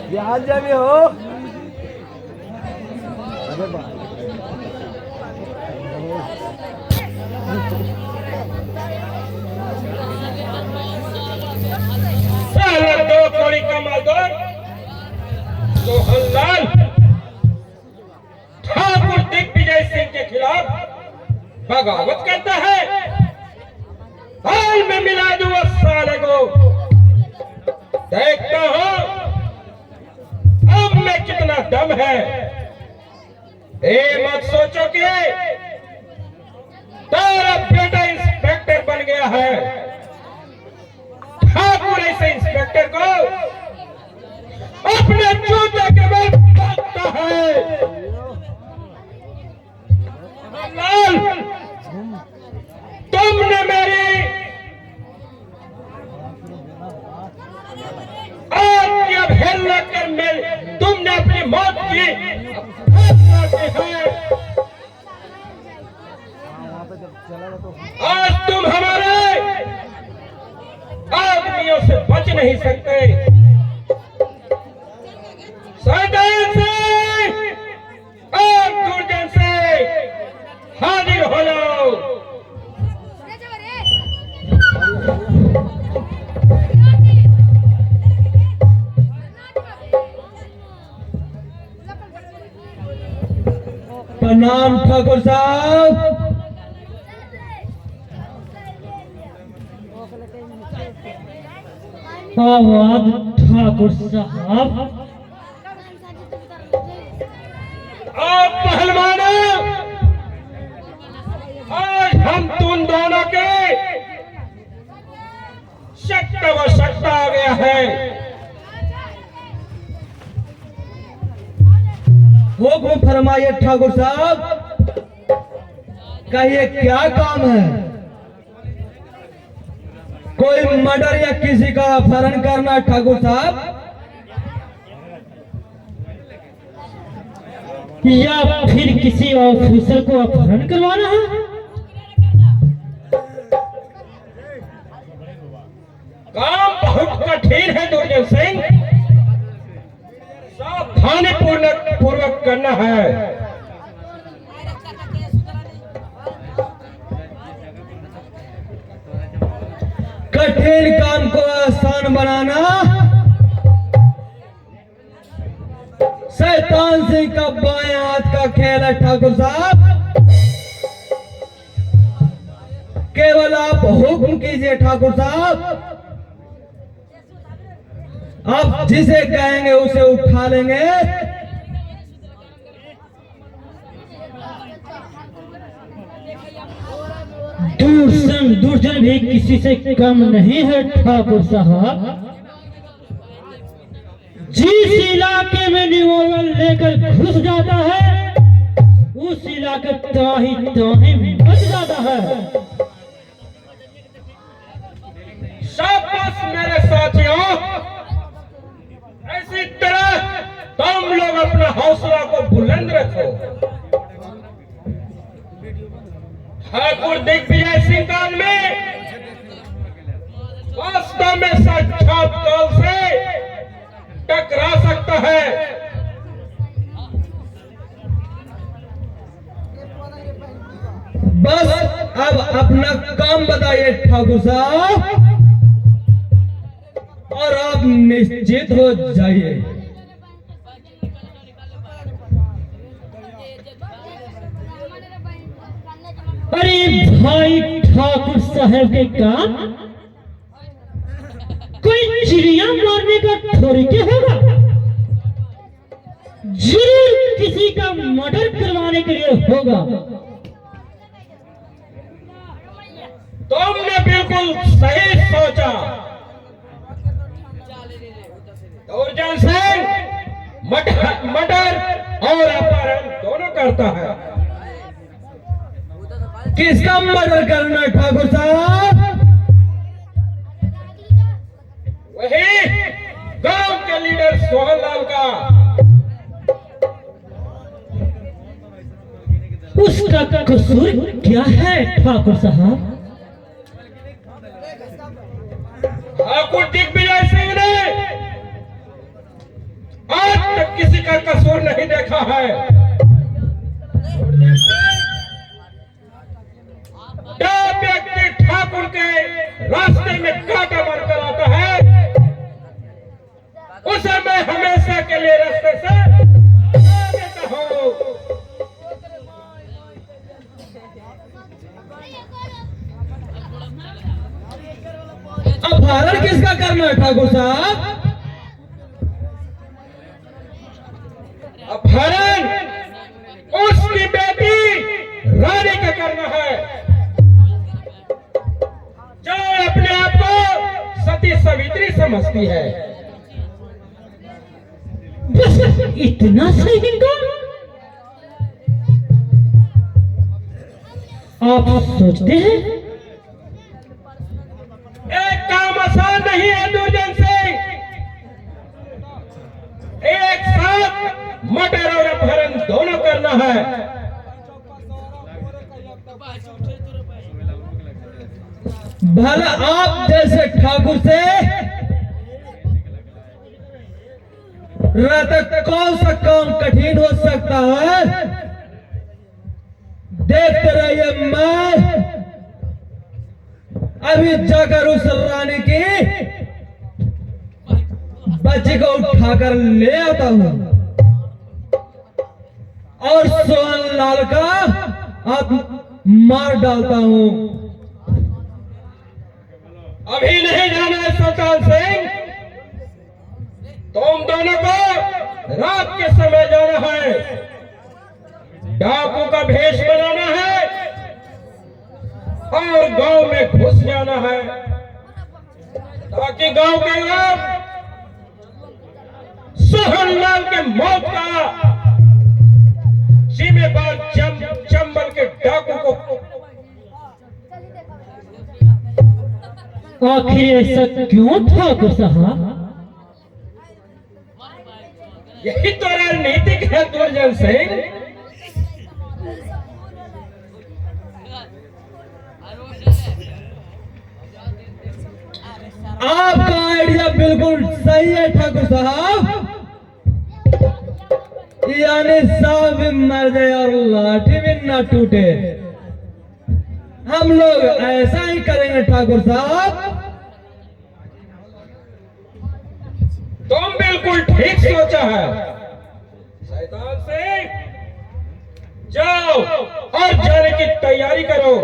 बिहार जाबी हो। अरे दो कौड़ी का मालदार सोहनलाल ठाकुर दिग्विजय सिंह के खिलाफ बगावत करता है। हाल में मिला दूं साले को, देखता हूं अब में कितना दम है। ये मत सोचो कि तेरा बेटा इंस्पेक्टर बन गया है। ठाकुर ऐसे इंस्पेक्टर को अपने जूते के बल भागता है। लाल, तुमने मेरी आज की अवहेलना कर तुमने अपनी मौत की है। आज तुम हमारे आदमियों से बच नहीं सकते। सैतान से और दुर्जन से हाजिर हो जाओ। प्रणाम ठाकुर साहब। आवाज ठाकुर साहब। आप पहलवानों, आज हम तुम दोनों के शक्त व शक्त आ गया है। हुक्म फरमाइए ठाकुर साहब, कहिए क्या काम है? कोई मर्डर या किसी का अपहरण करना ठाकुर साहब, या फिर किसी ऑफिसर को अपहरण करवाना है? काम बहुत कठिन है दुर्जन सिंह, सावधानी पूर्वक करना है। कठिन काम को आसान बनाना शैतान सिंह का बाएं हाथ का खेल है ठाकुर साहब। केवल आप हुक्म कीजिए ठाकुर साहब, आप जिसे कहेंगे उसे उठा लेंगे। दुर्जन भी किसी से कम नहीं है ठाकुर साहब। जिस इलाके में रिवॉल्वर लेकर घुस जाता है उस इलाके ताही बच जाता है। शाबाश मेरे साथियों, इसी तरह तुम लोग अपना हौसला को बुलंद रखो। ठाकुर दिग्विजय सिंह काल में वास्तव में साक्षात काल से टकरा सकता है। बस अब अपना काम बताइए ठाकुर साहब और आप निश्चित हो जाइए। अरे भाई ठाकुर साहब के काम कोई चिड़िया मारने का थोड़ी के होगा, जरूर किसी का मर्डर करवाने के लिए होगा। तुमने बिल्कुल सही सोचा। दुर्जन सिंह मर्डर और अपहरण दोनों करता है। किसका मर्डर करना ठाकुर साहब? वही गांव के लीडर सोहनलाल का। उसका कसूर क्या है ठाकुर साहब? ठाकुर दिग्विजय सिंह ने मैंने आज तक किसी का कसूर नहीं देखा है। जब व्यक्ति ठाकुर के रास्ते में कांटा मारकर आता है, उसे मैं हमेशा के लिए रास्ते से हटा देता हूं। अपहरण किसका करना है ठाकुर साहब? अपहरण उसकी बेटी रानी का करना है, जो अपने आप को सती सावित्री समझती है। बस इतना सा हिंगा? आप सोचते हैं एक काम आसान नहीं है दुर्जन सिंह। एक साथ मर्डर और अपहरण दोनों करना है। भला आप जैसे ठाकुर से रहते कौन सा काम कठिन हो सकता है? देखते रहिए, मैं अभी जाकर उस रानी की बच्ची को उठाकर ले आता हूं और सोहन लाल का हाथ मार डालता हूं। अभी नहीं जाना है सुल्तान सिंह, तुम दोनों को रात के समय जाना है। डाकू का भेष बनाना है और गांव में घुस जाना है, ताकि गांव के लोग सोहनलाल के मौत का जिम्मेदार चंबल के डाकू को। आखिर ऐसा क्यों ठाकुर साहब? यही तो रणनीतिक है दुर्जन सिंह। आपका आइडिया बिल्कुल सही है ठाकुर साहब। यानी सांप भी मर जाए और लाठी भी ना टूटे। हम लोग ऐसा ही करेंगे ठाकुर साहब। तुम बिल्कुल ठीक सोचा है शैतान सिंह। जाओ और जाने की तैयारी करो,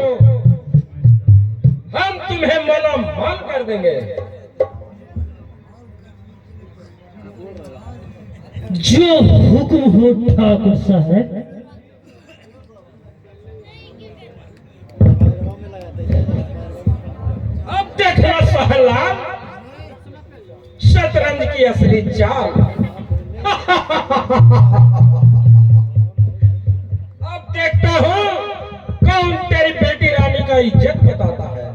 हम तुम्हें मालामाल कर देंगे। जो हुक्म हो ठाकुर साहब। अब देखना सोहनलाल शतरंज की असली चाल। अब देखता हूं कौन तेरी बेटी रानी का इज्जत बताता है।